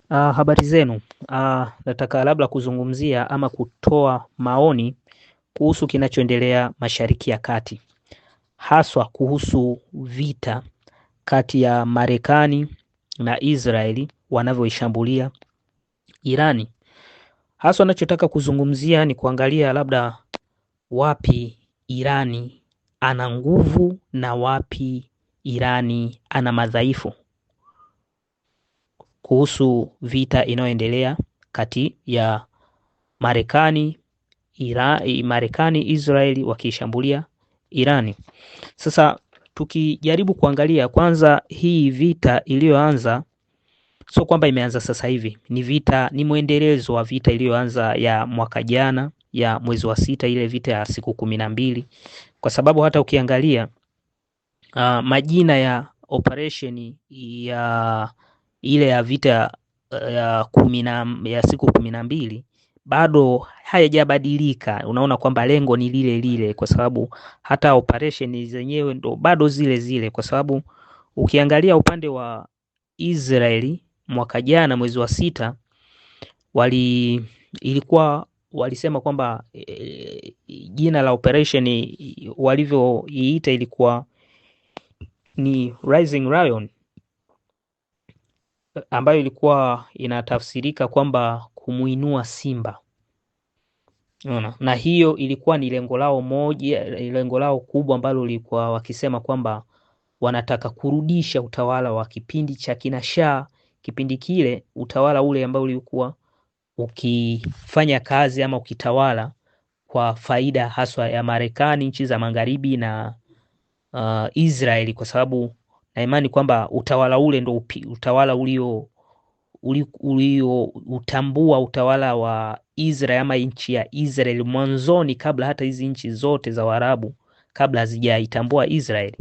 Habari zenu. Nataka labda kuzungumzia ama kutoa maoni kuhusu kinachoendelea Mashariki ya Kati, haswa kuhusu vita kati ya Marekani na Israeli wanavyoishambulia Irani. Haswa nachotaka kuzungumzia ni kuangalia labda wapi Irani ana nguvu na wapi Irani ana madhaifu kuhusu vita inayoendelea kati ya Marekani Israeli wakishambulia Irani. Sasa tukijaribu kuangalia kwanza hii vita iliyoanza, sio kwamba imeanza sasa hivi. Ni vita, ni mwendelezo wa vita iliyoanza ya mwaka jana ya mwezi wa sita, ile vita ya siku 12. Kwa sababu hata ukiangalia majina ya operation ya ile ya vita ya siku 12 bado hayajabadilika. Unaona kwamba lengo ni lile lile, kwa sababu hata operation zenyewe ndo bado zile zile, kwa sababu ukiangalia upande wa Israeli mwaka jana mwezi wa sita walisema kwamba jina la operation walivyoiita ilikuwa ni Rising Lion, ambayo ilikuwa inatafsirika kwamba kumuinua simba. Na hiyo ilikuwa ni lengo lao moja, lengo lao kubwa ambalo lilikuwa wakisema kwamba wanataka kurudisha utawala wa kipindi cha kina Shah. Kipindi kile utawala ule ambao ulikuwa ukifanya kazi ama ukitawala kwa faida haswa ya Marekani, nchi za magharibi na Israeli, kwa sababu na imani kwamba utawala ule ndo utawala ulio utambua utawala wa Israeli ama nchi ya Israeli mwanzoni, kabla hata hizi nchi zote za Waarabu kabla hazijaitambua Israeli.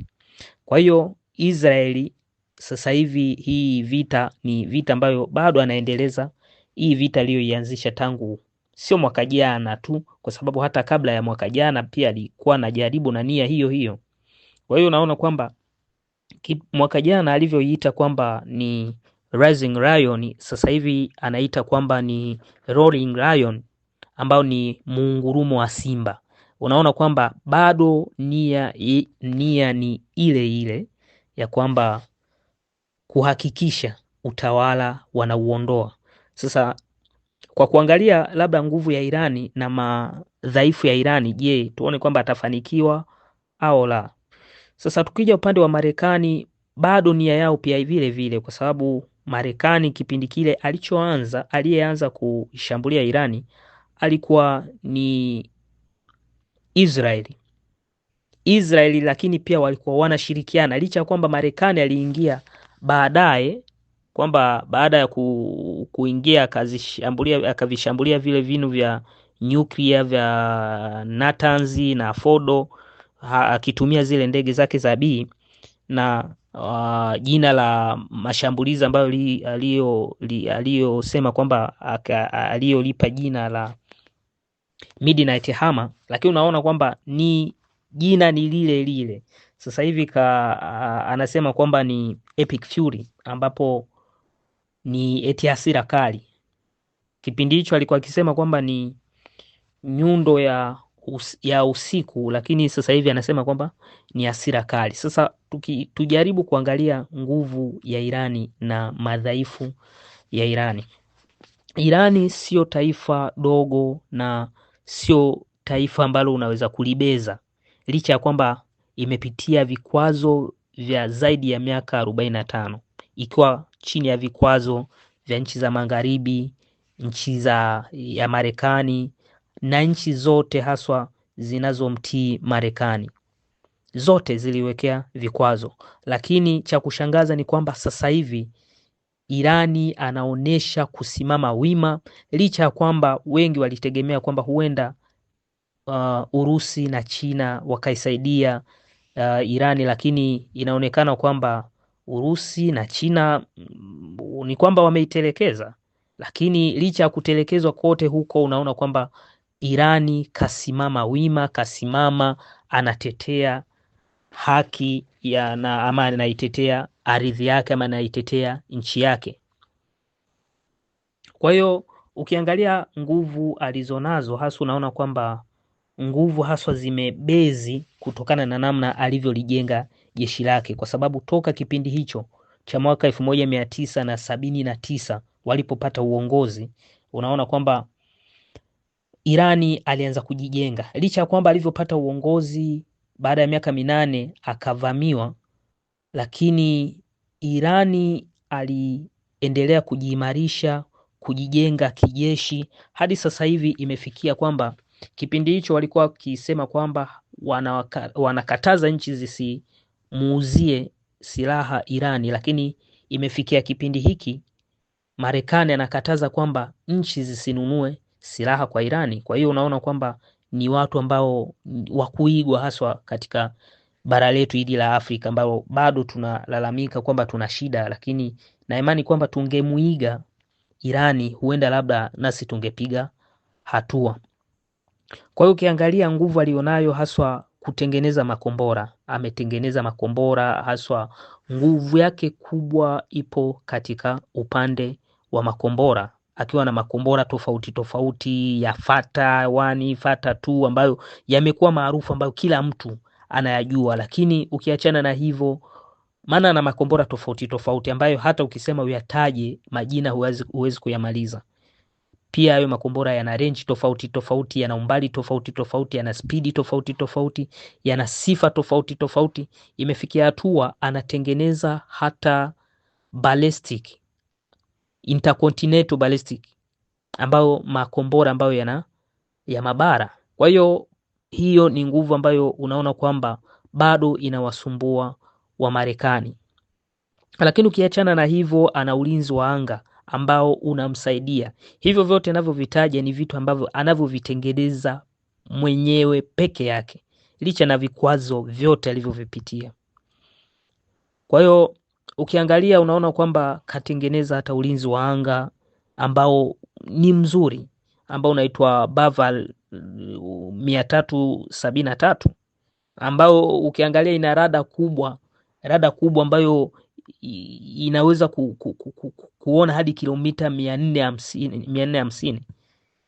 Kwa hiyo Israeli sasa hivi hii vita ni vita ambayo bado anaendeleza hii vita aliyoianzisha tangu sio mwaka jana tu, kwa sababu hata kabla ya mwaka jana pia alikuwa anajaribu na nia hiyo hiyo. Kwa hiyo unaona kwamba mwaka jana alivyoiita kwamba ni Rising Lion, sasa hivi anaita kwamba ni Roaring Lion, ambao ni muungurumo wa simba. Unaona kwamba bado nia ni ile ile ya kwamba kuhakikisha utawala wanauondoa. Sasa kwa kuangalia labda nguvu ya Irani na madhaifu ya Irani, je, tuone kwamba atafanikiwa au la? Sasa tukija upande wa Marekani, bado nia yao pia vile vile, kwa sababu Marekani kipindi kile aliyeanza kushambulia Irani alikuwa ni Israeli, lakini pia walikuwa wanashirikiana, licha ya kwamba Marekani aliingia baadaye, kwamba baada ya kuingia akavishambulia vile vinu vya nyuklia vya Natanz na Fordo, akitumia zile ndege zake za B, na jina la mashambulizi ambayo aliyosema kwamba aliyolipa jina la Midnight Hammer, lakini unaona kwamba ni jina ni lile lile. Sasa hivi anasema kwamba ni Epic Fury, ambapo ni eti hasira kali. Kipindi hicho alikuwa akisema kwamba ni nyundo ya usiku, lakini sasa hivi anasema kwamba ni hasira kali. Sasa tujaribu kuangalia nguvu ya Irani na madhaifu ya Irani. Irani sio taifa dogo na sio taifa ambalo unaweza kulibeza, licha ya kwamba imepitia vikwazo vya zaidi ya miaka 45 ikiwa chini ya vikwazo vya nchi za magharibi, nchi ya Marekani na nchi zote haswa zinazomtii Marekani, zote ziliwekea vikwazo. Lakini cha kushangaza ni kwamba sasa hivi Irani anaonesha kusimama wima, licha ya kwamba wengi walitegemea kwamba huenda Urusi na China wakaisaidia Irani, lakini inaonekana kwamba Urusi na China ni kwamba wameitelekeza. Lakini licha ya kutelekezwa kote huko, unaona kwamba Irani kasimama wima, kasimama anatetea haki ama anaitetea ardhi yake ama anaitetea nchi yake. Kwa hiyo ukiangalia nguvu alizonazo hasa unaona kwamba nguvu haswa zimebezi kutokana na namna alivyolijenga jeshi lake, kwa sababu toka kipindi hicho cha mwaka 1979 walipopata uongozi, unaona kwamba Irani alianza kujijenga, licha ya kwamba alivyopata uongozi baada ya miaka 8 akavamiwa, lakini Irani aliendelea kujiimarisha, kujijenga kijeshi hadi sasa hivi imefikia kwamba kipindi hicho walikuwa wakisema kwamba wanakataza nchi zisimuuzie silaha Irani, lakini imefikia kipindi hiki Marekani anakataza kwamba nchi zisinunue silaha kwa Irani. Kwa hiyo unaona kwamba ni watu ambao wakuigwa haswa katika bara letu hili la Afrika, ambao bado tunalalamika kwamba tuna shida, lakini na imani kwamba tungemuiga Irani huenda labda nasi tungepiga hatua. Kwa hiyo ukiangalia nguvu alionayo haswa kutengeneza makombora, ametengeneza makombora haswa, nguvu yake kubwa ipo katika upande wa makombora, akiwa na makombora tofauti tofauti ya Fata 1, Fata 2 ambayo yamekuwa maarufu, ambayo kila mtu anayajua. Lakini ukiachana na hivyo, maana na makombora tofauti tofauti ambayo hata ukisema uyataje majina huwezi kuyamaliza. Pia hayo makombora yana range tofauti tofauti, yana umbali tofauti tofauti, yana speed tofauti tofauti, yana sifa tofauti tofauti. Imefikia hatua anatengeneza hata ballistic, intercontinental ballistic, ambayo makombora ambayo yana ya mabara. Kwa hiyo ni nguvu ambayo unaona kwamba bado inawasumbua wa Marekani. Lakini ukiachana na hivyo, ana ulinzi wa anga ambao unamsaidia. Hivyo vyote anavyovitaja ni vitu ambavyo anavyovitengeneza mwenyewe peke yake, licha na vikwazo vyote alivyovipitia. Kwa hiyo ukiangalia unaona kwamba katengeneza hata ulinzi wa anga ambao ni mzuri, ambao unaitwa Baval 373, ambao ukiangalia ina rada kubwa ambayo inaweza kuona hadi kilomita 450.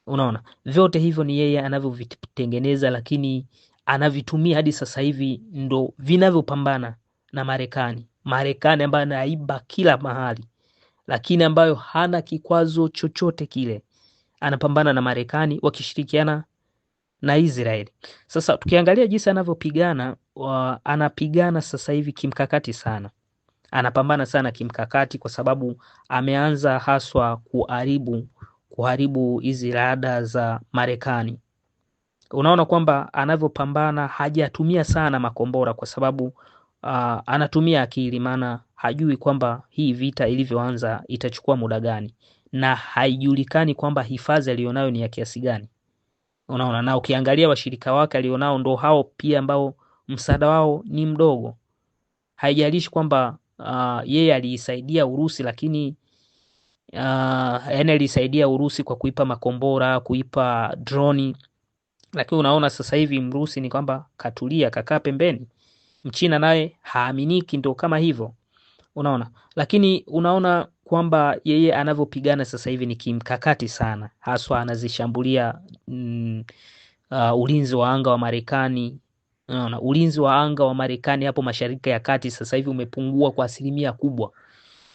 Unaona, vyote hivyo ni yeye anavyovitengeneza, lakini anavitumia hadi sasa hivi ndo vinavyopambana na Marekani ambayo anaiba kila mahali, lakini ambayo hana kikwazo chochote kile, anapambana na Marekani wakishirikiana na Israeli. Sasa tukiangalia jinsi anavyopigana, anapigana sasa hivi kimkakati sana, anapambana sana kimkakati, kwa sababu ameanza haswa kuharibu hizi rada za Marekani. Unaona kwamba anavyopambana hajatumia sana makombora, kwa sababu anatumia akili, maana hajui kwamba hii vita ilivyoanza itachukua muda gani, na haijulikani kwamba hifadhi alionayo ni ya kiasi gani. Unaona, na ukiangalia washirika wake alionao ndo hao pia ambao msaada wao ni mdogo. Haijalishi kwamba yeye aliisaidia Urusi, lakini yani alisaidia Urusi kwa kuipa makombora, kuipa droni, lakini unaona sasa hivi Mrusi ni kwamba katulia, kakaa pembeni. Mchina naye haaminiki, ndo kama hivyo. Unaona, lakini unaona kwamba yeye anavyopigana sasa hivi ni kimkakati sana, haswa anazishambulia ulinzi wa anga wa Marekani. Unaona, ulinzi wa anga wa Marekani hapo Mashariki ya Kati sasa hivi umepungua kwa 1% kubwa.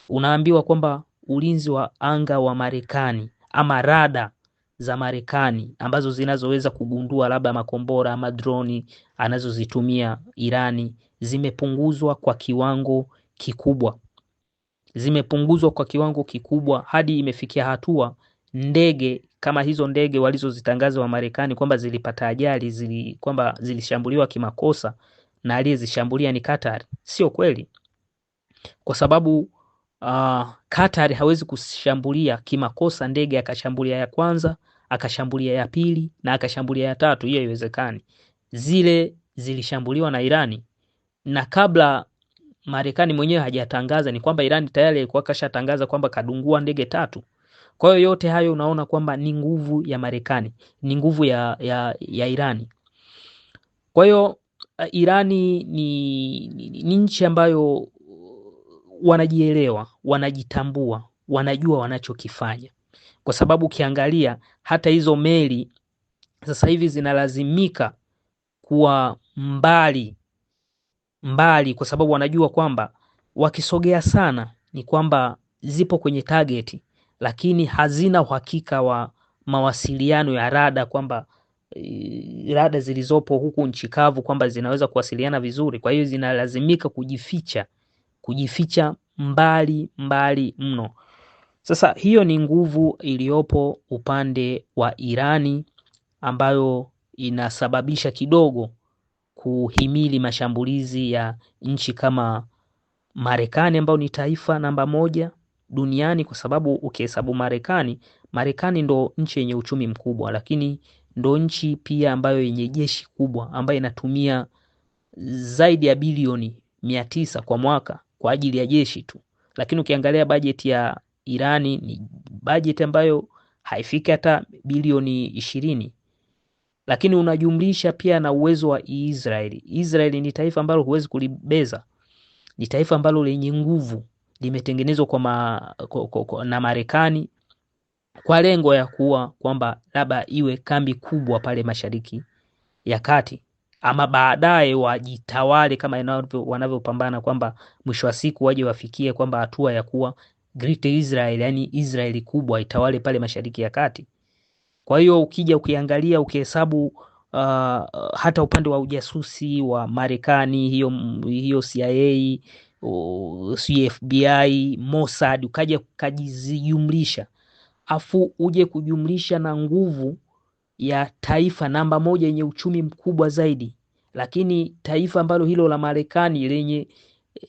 Unaambiwa kwamba ulinzi wa anga wa Marekani ama rada za Marekani ambazo zinazoweza kugundua labda makombora ama droni anazozitumia Irani zimepunguzwa kwa kiwango kikubwa, hadi imefikia hatua ndege kama hizo ndege walizozitangaza wa Marekani kwamba zilipata ajali, kwamba zilishambuliwa kimakosa na aliyezishambulia ni Qatar. Sio kweli, kwa sababu Qatar hawezi kushambulia kimakosa ndege akashambulia ya kwanza, akashambulia ya pili na akashambulia ya tatu. Hiyo haiwezekani. Zile zilishambuliwa na Irani, na kabla Marekani mwenyewe hajatangaza ni kwamba Irani tayari alikuwa kashatangaza kwamba kadungua ndege 3. Kwa hiyo yote hayo unaona kwamba ni nguvu ya Marekani, ni nguvu ya Irani. Kwa hiyo Irani ni nchi ambayo wanajielewa, wanajitambua, wanajua wanachokifanya. kwa sababu ukiangalia hata hizo meli sasa hivi zinalazimika kuwa mbali kwa sababu wanajua kwamba wakisogea sana ni kwamba zipo kwenye target, lakini hazina uhakika wa mawasiliano ya rada, kwamba rada zilizopo huku nchi kavu kwamba zinaweza kuwasiliana vizuri. Kwa hiyo zinalazimika kujificha mbali mno. Sasa hiyo ni nguvu iliyopo upande wa Irani ambayo inasababisha kidogo kuhimili mashambulizi ya nchi kama Marekani ambayo ni taifa namba 1 duniani, kwa sababu ukihesabu Marekani ndo nchi yenye uchumi mkubwa, lakini ndo nchi pia ambayo yenye jeshi kubwa ambayo inatumia zaidi ya bilioni 900 kwa mwaka kwa ajili ya jeshi tu. Lakini ukiangalia bajeti ya Irani ni bajeti ambayo haifiki hata bilioni 20. Lakini unajumlisha pia na uwezo wa Israeli. Israeli ni taifa ambalo huwezi kulibeza. Ni taifa ambalo lenye nguvu, limetengenezwa na Marekani kwa lengo ya kuwa kwamba labda iwe kambi kubwa pale Mashariki ya Kati, ama baadaye wajitawale kama wanavyopambana, kwamba mwisho wa siku waje wafikie kwamba hatua ya kuwa Great Israel, yani Israeli kubwa itawale pale Mashariki ya Kati. Kwa hiyo ukija ukiangalia ukihesabu hata upande wa ujasusi wa Marekani, hiyo CIA, FBI, Mossad, ukaja ukajizijumlisha, afu uje kujumlisha na nguvu ya taifa namba 1 yenye uchumi mkubwa zaidi, lakini taifa ambalo hilo la Marekani lenye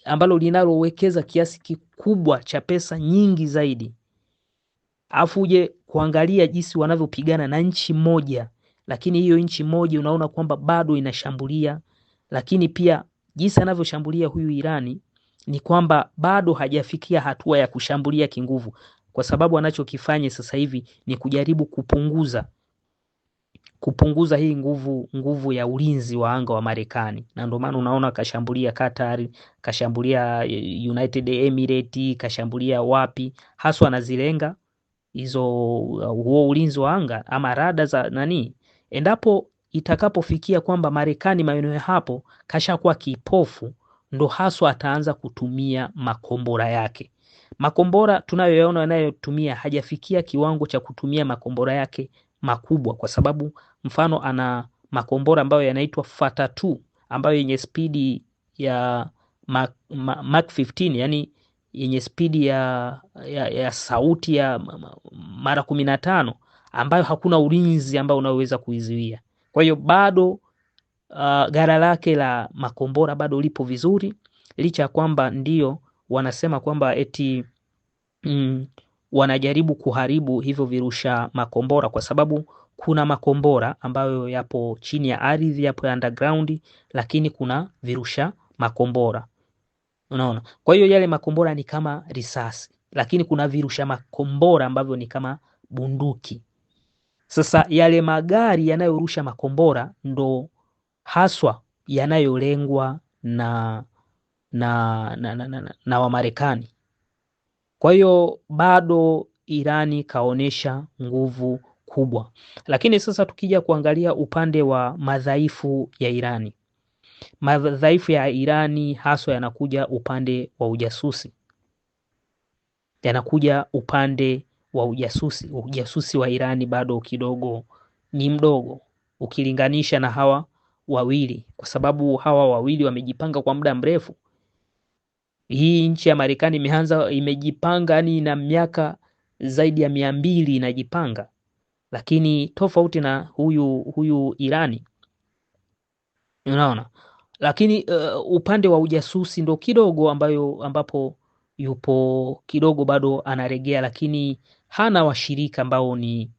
ambalo linalowekeza kiasi kikubwa cha pesa nyingi zaidi, afu uje kuangalia jinsi wanavyopigana na nchi moja, lakini hiyo nchi moja unaona kwamba bado inashambulia. Lakini pia jinsi anavyoshambulia huyu Irani ni kwamba bado hajafikia hatua ya kushambulia kinguvu, kwa sababu anachokifanya sasa hivi ni kujaribu kupunguza hii nguvu ya ulinzi wa anga wa Marekani. Na ndio maana unaona kashambulia Qatar, kashambulia United Emirates, kashambulia wapi haswa anazilenga huo ulinzi wa anga ama rada za nani. Endapo itakapofikia kwamba Marekani maeneo hapo kashakuwa kipofu, ndo haswa ataanza kutumia makombora yake. Makombora tunayoyaona yanayotumia hajafikia kiwango cha kutumia makombora yake makubwa, kwa sababu mfano ana makombora ambayo yanaitwa Fata-2 ambayo yenye spidi ya Mach 15, yani yenye spidi ya sauti ya mara 15, ambayo hakuna ulinzi ambao unaweza kuizuia. Kwa hiyo bado gara lake la makombora bado lipo vizuri, licha ya kwamba ndio wanasema kwamba eti wanajaribu kuharibu hivyo virusha makombora, kwa sababu kuna makombora ambayo yapo chini ya ardhi, yapo underground, lakini kuna virusha makombora. Unaona? Kwa hiyo yale makombora ni kama risasi, lakini kuna virusha makombora ambavyo ni kama bunduki. Sasa yale magari yanayorusha makombora ndo haswa yanayolengwa na Wamarekani. Kwa hiyo bado Irani kaonesha nguvu kubwa. Lakini sasa tukija kuangalia upande wa madhaifu ya Irani. Madhaifu ya Irani haswa yanakuja upande wa ujasusi. Ujasusi wa Irani bado kidogo ni mdogo ukilinganisha na hawa wawili, kwa sababu hawa wawili wamejipanga kwa muda mrefu. Hii nchi ya Marekani imejipanga ni na miaka zaidi ya 200 inajipanga, lakini tofauti na huyu Irani. Unaona? Lakini upande wa ujasusi ndo kidogo ambapo yupo kidogo bado anaregea, lakini hana washirika ambao ni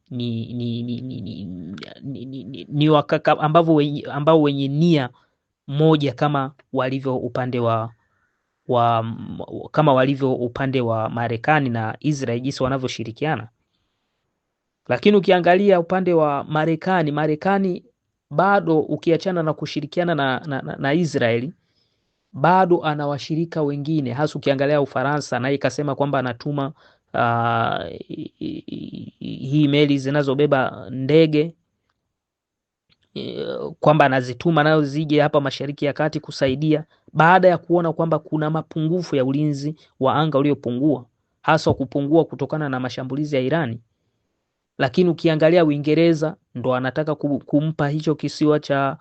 wakaka ambao wenye nia moja kama walivyo upande wa Marekani na Israel jinsi wanavyoshirikiana. Lakini ukiangalia upande wa Marekani bado ukiachana na kushirikiana na Israeli, bado ana washirika wengine, hasa ukiangalia Ufaransa naye ikasema kwamba anatuma hii meli zinazobeba ndege kwamba anazituma nayo zije hapa Mashariki ya Kati kusaidia, baada ya kuona kwamba kuna mapungufu ya ulinzi wa anga uliopungua, hasa kupungua kutokana na mashambulizi ya Irani. Lakini ukiangalia Uingereza ndo anataka kumpa hicho kisiwa cha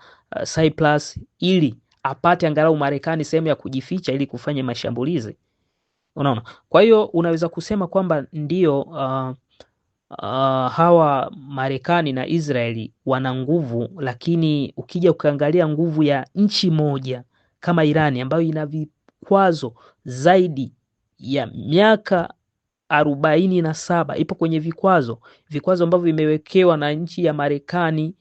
Cyprus ili apate angalau Marekani sehemu ya kujificha ili kufanya mashambulizi. Unaona? Kwa hiyo unaweza kusema kwamba ndio hawa Marekani na Israeli wana nguvu, lakini ukija ukaangalia nguvu ya nchi moja kama Irani ambayo ina vikwazo zaidi ya miaka 47 ipo kwenye vikwazo ambavyo vimewekewa na nchi ya Marekani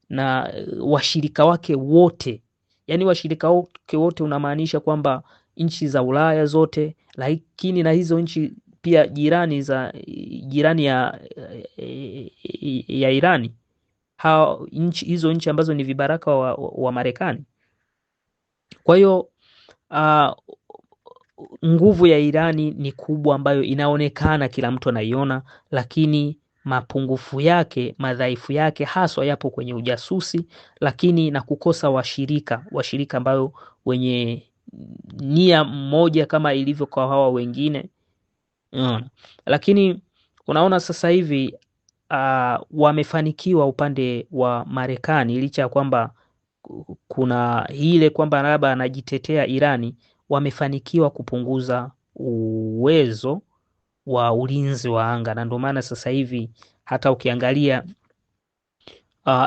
na washirika wake wote. Yani washirika wake wote unamaanisha kwamba nchi za Ulaya zote, lakini na hizo nchi pia jirani ya Irani, hizo nchi ambazo ni vibaraka wa Marekani. Kwa hiyo nguvu ya Irani ni kubwa, ambayo inaonekana kila mtu anaiona, lakini mapungufu yake, madhaifu yake haswa yapo kwenye ujasusi, lakini na kukosa washirika ambayo wenye nia moja kama ilivyo kwa hawa wengine. Lakini unaona sasa hivi wamefanikiwa upande wa Marekani, licha ya kwamba kuna ile kwamba labda anajitetea Irani, wamefanikiwa kupunguza uwezo wa ulinzi wa anga, na ndio maana sasa hivi hata ukiangalia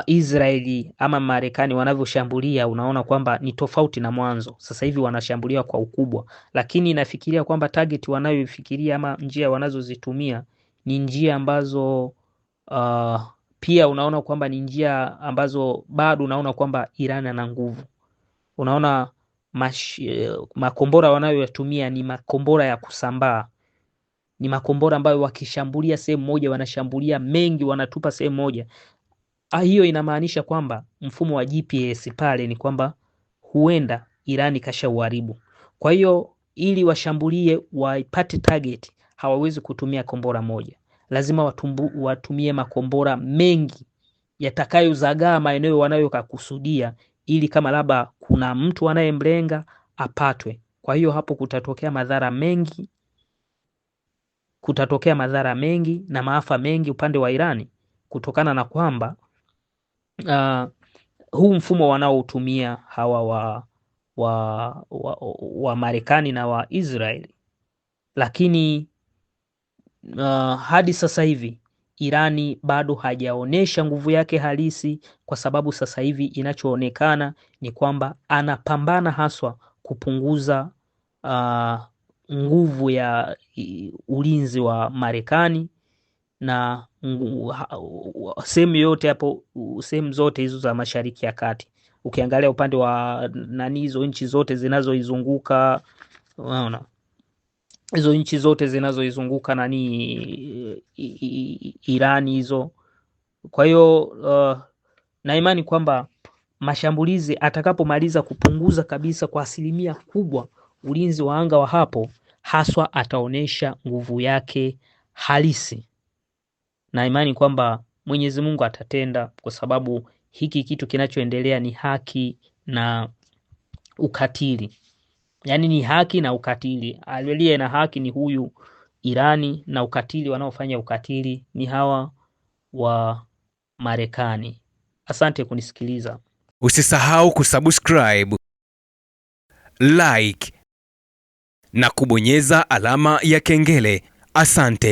Israeli ama Marekani wanavyoshambulia, unaona kwamba ni tofauti na mwanzo. Sasa hivi wanashambulia kwa ukubwa, lakini nafikiria kwamba target wanayofikiria ama njia wanazozitumia ni njia ambazo pia unaona kwamba ni njia ambazo bado unaona kwamba Iran ana nguvu. Unaona makombora wanayoyatumia ni makombora ya kusambaa, ni makombora ambayo wakishambulia sehemu moja wanashambulia mengi, wanatupa sehemu moja. Hiyo inamaanisha kwamba mfumo wa GPS pale ni kwamba huenda Irani kashauharibu. Kwa hiyo ili washambulie wapate target, hawawezi kutumia kombora moja, lazima watumie makombora mengi yatakayozagaa maeneo wanayokusudia, ili kama labda kuna mtu anayemlenga apatwe. Kwa hiyo hapo kutatokea madhara mengi na maafa mengi upande wa Irani, kutokana na kwamba huu mfumo wanaotumia hawa wa Marekani na wa Israeli. Lakini hadi sasa hivi Irani bado hajaonesha nguvu yake halisi, kwa sababu sasa hivi inachoonekana ni kwamba anapambana haswa kupunguza nguvu ya ulinzi wa Marekani na sehemu yote hapo, sehemu zote hizo za Mashariki ya Kati. Ukiangalia upande wa hizo nchi zote zinazoizunguka, unaona hizo nchi zote zinazoizunguka Irani hizo. Kwa hiyo na imani kwamba mashambulizi atakapomaliza kupunguza kabisa kwa 1% kubwa ulinzi wa anga wa hapo, haswa ataonesha nguvu yake halisi. Na imani kwamba Mwenyezi Mungu atatenda, kwa sababu hiki kitu kinachoendelea ni haki na ukatili. Yani ni haki na ukatili. Aliye na haki ni huyu Irani, na ukatili wanaofanya ukatili ni hawa wa Marekani. Asante kunisikiliza. Usisahau kusubscribe, like na kubonyeza alama ya kengele. Asante.